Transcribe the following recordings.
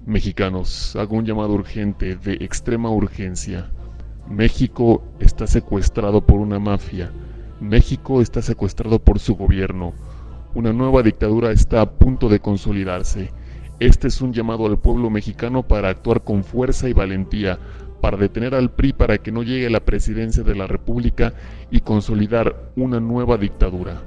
Mexicanos, hago un llamado urgente, de extrema urgencia. México está secuestrado por una mafia. México está secuestrado por su gobierno. Una nueva dictadura está a punto de consolidarse. Este es un llamado al pueblo mexicano para actuar con fuerza y valentía, para detener al PRI para que no llegue a la presidencia de la República y consolidar una nueva dictadura.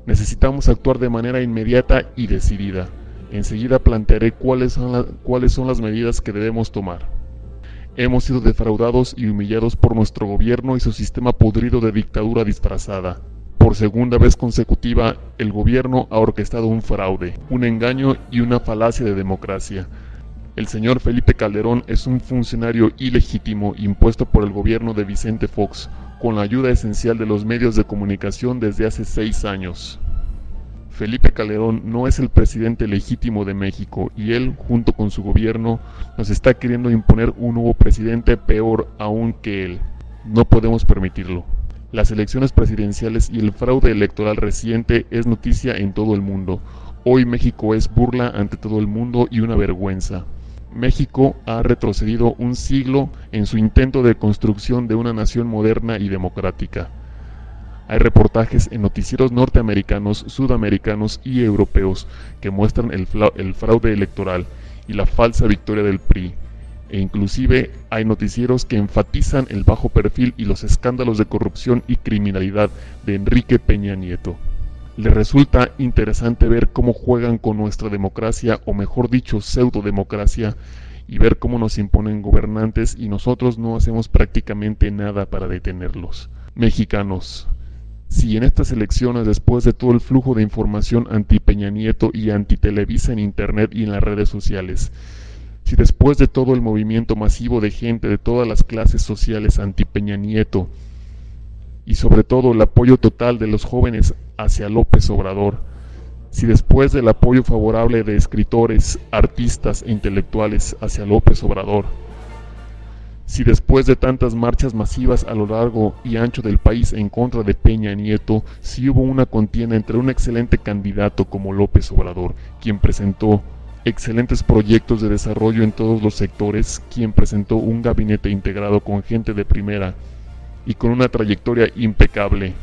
Necesitamos actuar de manera inmediata y decidida. Enseguida plantearé cuáles son las medidas que debemos tomar. Hemos sido defraudados y humillados por nuestro gobierno y su sistema podrido de dictadura disfrazada. Por segunda vez consecutiva, el gobierno ha orquestado un fraude, un engaño y una falacia de democracia. El señor Felipe Calderón es un funcionario ilegítimo impuesto por el gobierno de Vicente Fox, con la ayuda esencial de los medios de comunicación desde hace 6 años. Felipe Calderón no es el presidente legítimo de México y él, junto con su gobierno, nos está queriendo imponer un nuevo presidente peor aún que él. No podemos permitirlo. Las elecciones presidenciales y el fraude electoral reciente es noticia en todo el mundo. Hoy México es burla ante todo el mundo y una vergüenza. México ha retrocedido un siglo en su intento de construcción de una nación moderna y democrática. Hay reportajes en noticieros norteamericanos, sudamericanos y europeos que muestran el fraude electoral y la falsa victoria del PRI. E inclusive hay noticieros que enfatizan el bajo perfil y los escándalos de corrupción y criminalidad de Enrique Peña Nieto. Les resulta interesante ver cómo juegan con nuestra democracia, o mejor dicho, pseudodemocracia, y ver cómo nos imponen gobernantes y nosotros no hacemos prácticamente nada para detenerlos. Mexicanos, si en estas elecciones, después de todo el flujo de información anti-Peña Nieto y anti-Televisa en internet y en las redes sociales, si después de todo el movimiento masivo de gente de todas las clases sociales anti-Peña Nieto, y sobre todo el apoyo total de los jóvenes hacia López Obrador, si después del apoyo favorable de escritores, artistas e intelectuales hacia López Obrador, si después de tantas marchas masivas a lo largo y ancho del país en contra de Peña Nieto, si hubo una contienda entre un excelente candidato como López Obrador, quien presentó excelentes proyectos de desarrollo en todos los sectores, quien presentó un gabinete integrado con gente de primera y con una trayectoria impecable,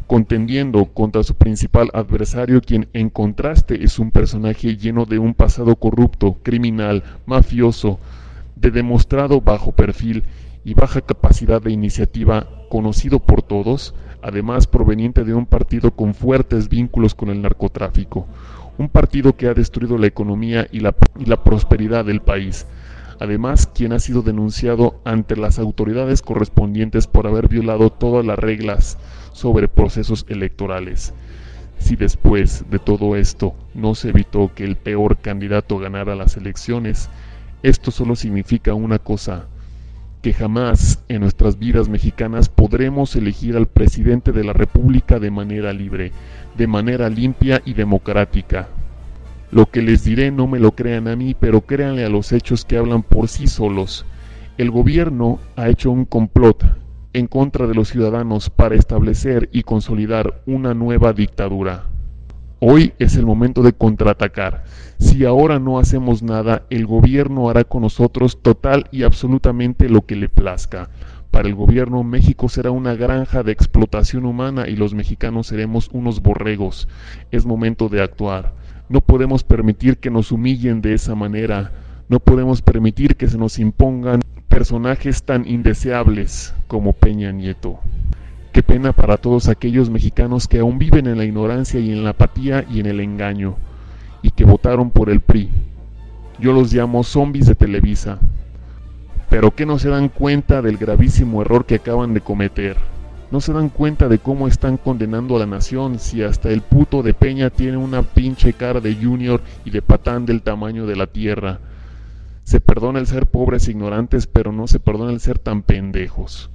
contendiendo contra su principal adversario, quien en contraste es un personaje lleno de un pasado corrupto, criminal, mafioso, de demostrado bajo perfil y baja capacidad de iniciativa, conocido por todos, además proveniente de un partido con fuertes vínculos con el narcotráfico, un partido que ha destruido la economía y la prosperidad del país. Además, quien ha sido denunciado ante las autoridades correspondientes por haber violado todas las reglas sobre procesos electorales. Si después de todo esto no se evitó que el peor candidato ganara las elecciones, esto solo significa una cosa: que jamás en nuestras vidas mexicanas podremos elegir al presidente de la República de manera libre, de manera limpia y democrática. Lo que les diré no me lo crean a mí, pero créanle a los hechos que hablan por sí solos. El gobierno ha hecho un complot en contra de los ciudadanos para establecer y consolidar una nueva dictadura. Hoy es el momento de contraatacar. Si ahora no hacemos nada, el gobierno hará con nosotros total y absolutamente lo que le plazca. Para el gobierno, México será una granja de explotación humana y los mexicanos seremos unos borregos. Es momento de actuar. No podemos permitir que nos humillen de esa manera. No podemos permitir que se nos impongan personajes tan indeseables como Peña Nieto. Qué pena para todos aquellos mexicanos que aún viven en la ignorancia y en la apatía y en el engaño, y que votaron por el PRI. Yo los llamo zombies de Televisa, pero que no se dan cuenta del gravísimo error que acaban de cometer. No se dan cuenta de cómo están condenando a la nación, si hasta el puto de Peña tiene una pinche cara de Junior y de patán del tamaño de la tierra. Se perdona el ser pobres e ignorantes, pero no se perdona el ser tan pendejos.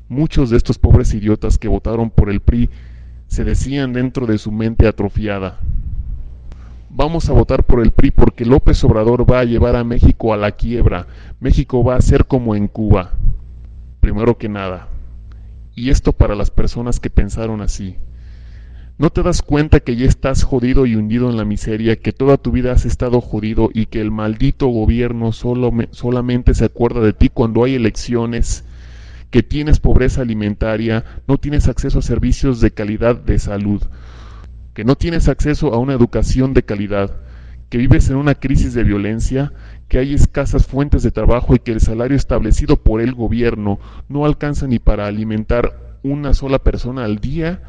Muchos de estos pobres idiotas que votaron por el PRI se decían dentro de su mente atrofiada: vamos a votar por el PRI porque López Obrador va a llevar a México a la quiebra. México va a ser como en Cuba. Primero que nada, y esto para las personas que pensaron así, ¿No te das cuenta que ya estás jodido y hundido en la miseria, que toda tu vida has estado jodido y que el maldito gobierno solamente se acuerda de ti cuando hay elecciones, que tienes pobreza alimentaria, no tienes acceso a servicios de calidad de salud, que no tienes acceso a una educación de calidad, que vives en una crisis de violencia, que hay escasas fuentes de trabajo y que el salario establecido por el gobierno no alcanza ni para alimentar una sola persona al día?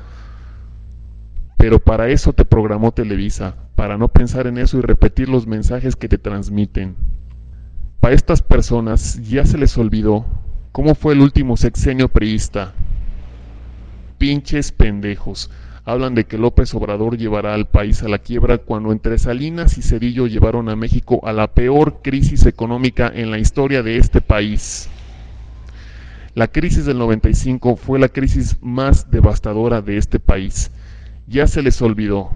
Pero para eso te programó Televisa, para no pensar en eso y repetir los mensajes que te transmiten. Para estas personas ya se les olvidó cómo fue el último sexenio priista. Pinches pendejos. Hablan de que López Obrador llevará al país a la quiebra cuando entre Salinas y Zedillo llevaron a México a la peor crisis económica en la historia de este país. La crisis del 95 fue la crisis más devastadora de este país. Ya se les olvidó.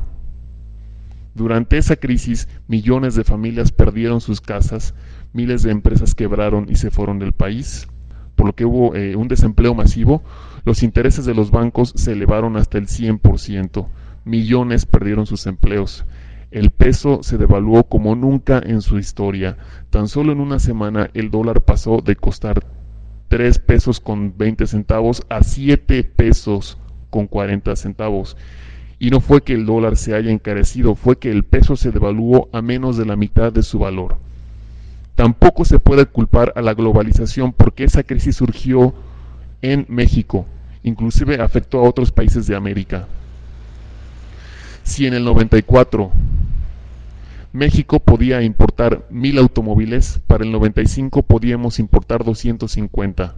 Durante esa crisis, millones de familias perdieron sus casas, miles de empresas quebraron y se fueron del país, por lo que hubo un desempleo masivo. Los intereses de los bancos se elevaron hasta el 100%. Millones perdieron sus empleos. El peso se devaluó como nunca en su historia. Tan solo en una semana el dólar pasó de costar 3 pesos con 20 centavos a 7 pesos con 40 centavos. Y no fue que el dólar se haya encarecido, fue que el peso se devaluó a menos de la mitad de su valor. Tampoco se puede culpar a la globalización porque esa crisis surgió en México, inclusive afectó a otros países de América. Si en el 94 México podía importar 1000 automóviles, para el 95 podíamos importar 250.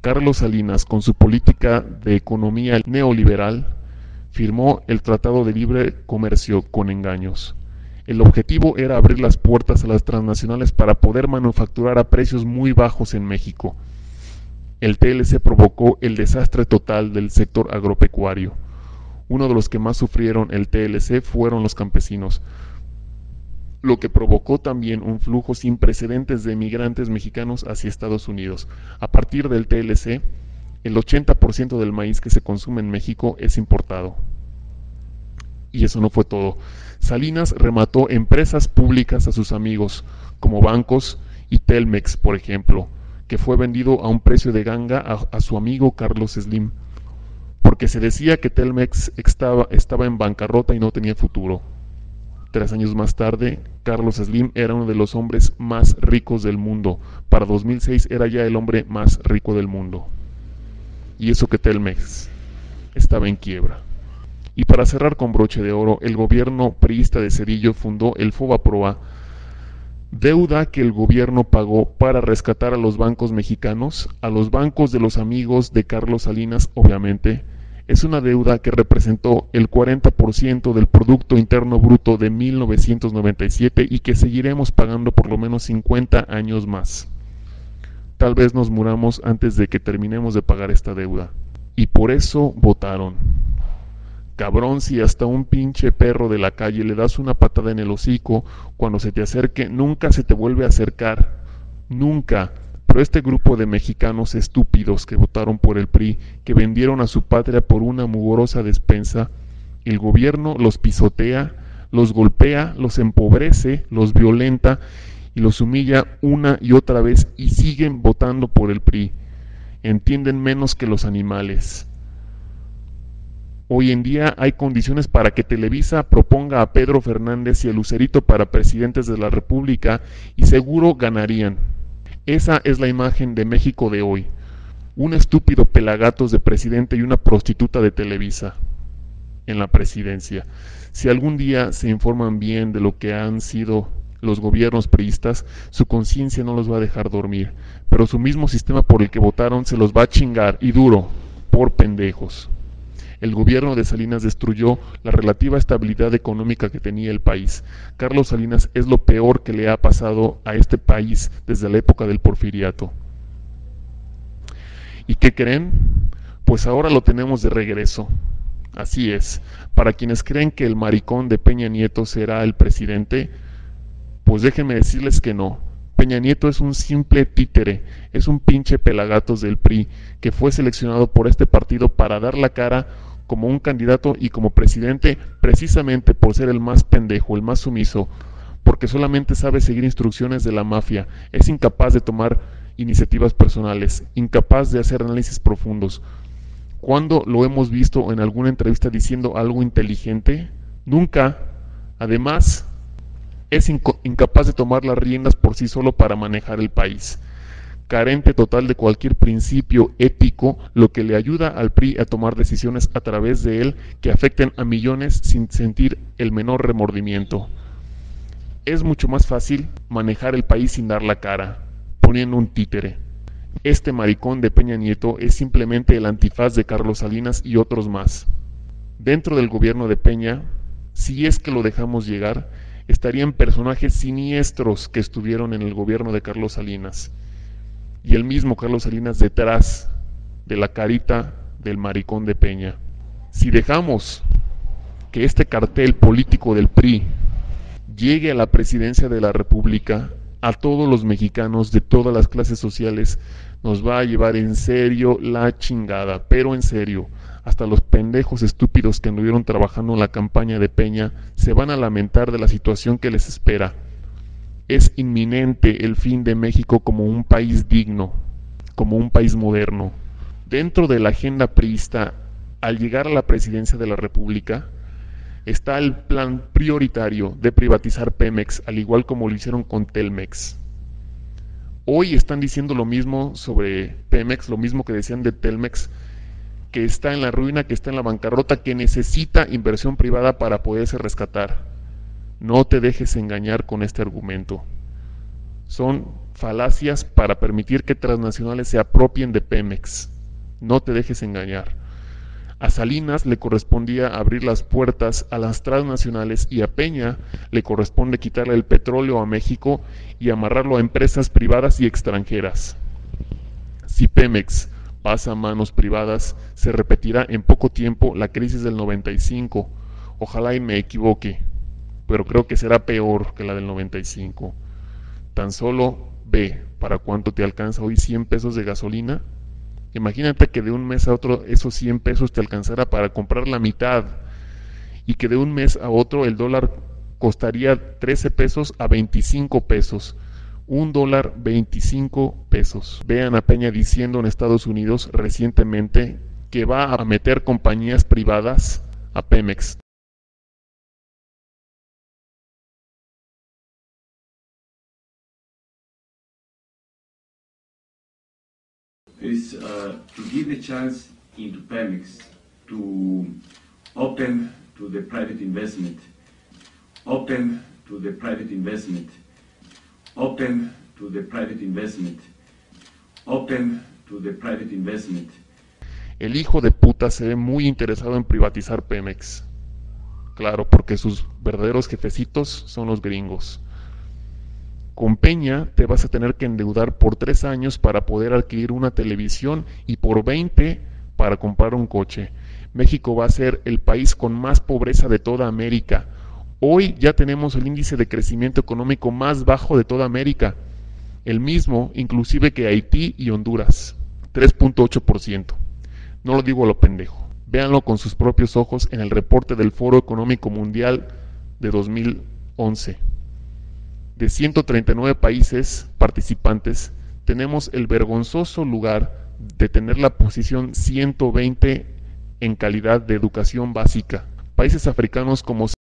Carlos Salinas, con su política de economía neoliberal, firmó el Tratado de Libre Comercio con engaños. El objetivo era abrir las puertas a las transnacionales para poder manufacturar a precios muy bajos en México. El TLC provocó el desastre total del sector agropecuario. Uno de los que más sufrieron el TLC fueron los campesinos, lo que provocó también un flujo sin precedentes de migrantes mexicanos hacia Estados Unidos. A partir del TLC, el 80% del maíz que se consume en México es importado. Y eso no fue todo. Salinas remató empresas públicas a sus amigos, como bancos y Telmex, por ejemplo, que fue vendido a un precio de ganga a su amigo Carlos Slim, porque se decía que Telmex estaba en bancarrota y no tenía futuro. 3 años más tarde, Carlos Slim era uno de los hombres más ricos del mundo. Para 2006 era ya el hombre más rico del mundo. Y eso que Telmex estaba en quiebra. Y para cerrar con broche de oro, el gobierno priista de Zedillo fundó el Fobaproa, deuda que el gobierno pagó para rescatar a los bancos mexicanos, a los bancos de los amigos de Carlos Salinas, obviamente. Es una deuda que representó el 40% del Producto Interno Bruto de 1997 y que seguiremos pagando por lo menos 50 años más. Tal vez nos muramos antes de que terminemos de pagar esta deuda. Y por eso votaron. Cabrón, si hasta un pinche perro de la calle le das una patada en el hocico, cuando se te acerque, nunca se te vuelve a acercar. Nunca. Pero este grupo de mexicanos estúpidos que votaron por el PRI, que vendieron a su patria por una mugrosa despensa, el gobierno los pisotea, los golpea, los empobrece, los violenta y los humilla una y otra vez y siguen votando por el PRI. Entienden menos que los animales. Hoy en día hay condiciones para que Televisa proponga a Pedro Fernández y a Lucerito para presidentes de la República y seguro ganarían. Esa es la imagen de México de hoy. Un estúpido pelagatos de presidente y una prostituta de Televisa en la presidencia. Si algún día se informan bien de lo que han sido los gobiernos priistas, su conciencia no los va a dejar dormir, pero su mismo sistema por el que votaron se los va a chingar, y duro, por pendejos. El gobierno de Salinas destruyó la relativa estabilidad económica que tenía el país. Carlos Salinas es lo peor que le ha pasado a este país desde la época del Porfiriato. ¿Y qué creen? Pues ahora lo tenemos de regreso. Así es. Para quienes creen que el maricón de Peña Nieto será el presidente, pues déjenme decirles que no. Peña Nieto es un simple títere, es un pinche pelagatos del PRI, que fue seleccionado por este partido para dar la cara como un candidato y como presidente precisamente por ser el más pendejo, el más sumiso, porque solamente sabe seguir instrucciones de la mafia, es incapaz de tomar iniciativas personales, incapaz de hacer análisis profundos. ¿Cuándo lo hemos visto en alguna entrevista diciendo algo inteligente? Nunca. Además, es incapaz de tomar las riendas por sí solo para manejar el país. Carente total de cualquier principio ético, lo que le ayuda al PRI a tomar decisiones a través de él que afecten a millones sin sentir el menor remordimiento. Es mucho más fácil manejar el país sin dar la cara, poniendo un títere. Este maricón de Peña Nieto es simplemente el antifaz de Carlos Salinas y otros más. Dentro del gobierno de Peña, si es que lo dejamos llegar, estarían personajes siniestros que estuvieron en el gobierno de Carlos Salinas. Y el mismo Carlos Salinas detrás de la carita del maricón de Peña. Si dejamos que este cartel político del PRI llegue a la presidencia de la República, a todos los mexicanos de todas las clases sociales nos va a llevar en serio la chingada, pero en serio. Hasta los pendejos estúpidos que anduvieron trabajando en la campaña de Peña se van a lamentar de la situación que les espera. Es inminente el fin de México como un país digno, como un país moderno. Dentro de la agenda priista, al llegar a la presidencia de la República, está el plan prioritario de privatizar Pemex, al igual como lo hicieron con Telmex. Hoy están diciendo lo mismo sobre Pemex, lo mismo que decían de Telmex, que está en la ruina, que está en la bancarrota, que necesita inversión privada para poderse rescatar. No te dejes engañar con este argumento. Son falacias para permitir que transnacionales se apropien de Pemex. No te dejes engañar. A Salinas le correspondía abrir las puertas a las transnacionales y a Peña le corresponde quitarle el petróleo a México y amarrarlo a empresas privadas y extranjeras. Si Pemex pasa a manos privadas, se repetirá en poco tiempo la crisis del 95. Ojalá y me equivoque, pero creo que será peor que la del 95. Tan solo ve para cuánto te alcanza hoy 100 pesos de gasolina. Imagínate que de un mes a otro esos 100 pesos te alcanzara para comprar la mitad y que de un mes a otro el dólar costaría 13 pesos a 25 pesos. $1, 25 pesos. Vean a Peña diciendo en Estados Unidos recientemente que va a meter compañías privadas a Pemex. Is to give the chance into Pemex to open to the private investment, open to the private investment, open to the private investment, open to the private investment. El hijo de puta se ve muy interesado en privatizar Pemex. Claro, porque sus verdaderos jefecitos son los gringos. Con Peña te vas a tener que endeudar por 3 años para poder adquirir una televisión y por 20 para comprar un coche. México va a ser el país con más pobreza de toda América. Hoy ya tenemos el índice de crecimiento económico más bajo de toda América. El mismo inclusive que Haití y Honduras. 3.8%. No lo digo a lo pendejo. Véanlo con sus propios ojos en el reporte del Foro Económico Mundial de 2011. De 139 países participantes, tenemos el vergonzoso lugar de tener la posición 120 en calidad de educación básica. Países africanos como